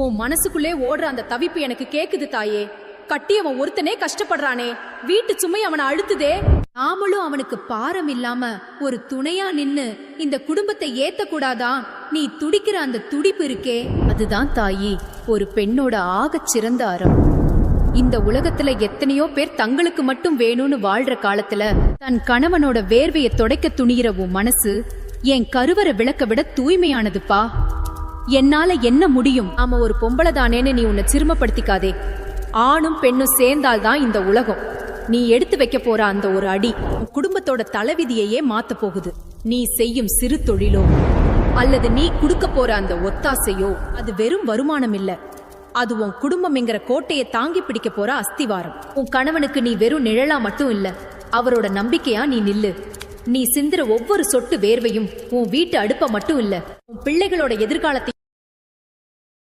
உன் மனசுக்குள்ளே ஓடுற அந்த தவிப்பு எனக்கு கேக்குது தாயே. கட்டியவன் ஒருத்தனே கஷ்டப்படுறானே, வீட்டு சுமை அவனை அழுத்துதே. நாமளும் அவனுக்கு பாரம் இல்லாம ஒரு துணையா நின்னு இந்த குடும்பத்தை ஏத்த கூடாதா? நீ துடிக்கிற அந்த துடிப்பு இருக்கே, அதுதான் தாயி ஒரு பெண்ணோட ஆகச் சிறந்த அறம். இந்த உலகத்துல எத்தனையோ பேர் தங்களுக்கு மட்டும் வேணும்னு வாழ்ற காலத்துல தன் கணவனோட வேர்வையை துடைக்க துணிகிற உன் மனசு என் கருவறை விளக்க விட தூய்மையானதுப்பா. என்னால என்ன முடியும்? ஆமா, ஒரு பொம்பளை தானேன்னு நீ உன்னை சிறுமப்படுத்திக்காதே. ஆணும் பெண்ணும் சேர்ந்தால்தான் இந்த உலகம். நீ எடுத்து வைக்க போற அந்த ஒரு அடி குடும்பத்தோட தலைவிதியையே மாத்த போகுது. நீ செய்யும் சிறு தொழிலோ அல்லது நீ கொடுக்க போற அந்த ஒத்தாசையோ அது வெறும் வருமானம் இல்ல, அது உன் குடும்பம் என்கிற கோட்டையை தாங்கி பிடிக்க போற அஸ்திவாரம். உன் கணவனுக்கு நீ வெறும் நிழலா மட்டும் இல்ல, அவரோட நம்பிக்கையா நீ நில்லு. நீ சிந்துற ஒவ்வொரு சொட்டு வேர்வையும் உன் வீட்டு அடுப்ப மட்டும் இல்ல, உன் பிள்ளைகளோட எதிர்காலத்தை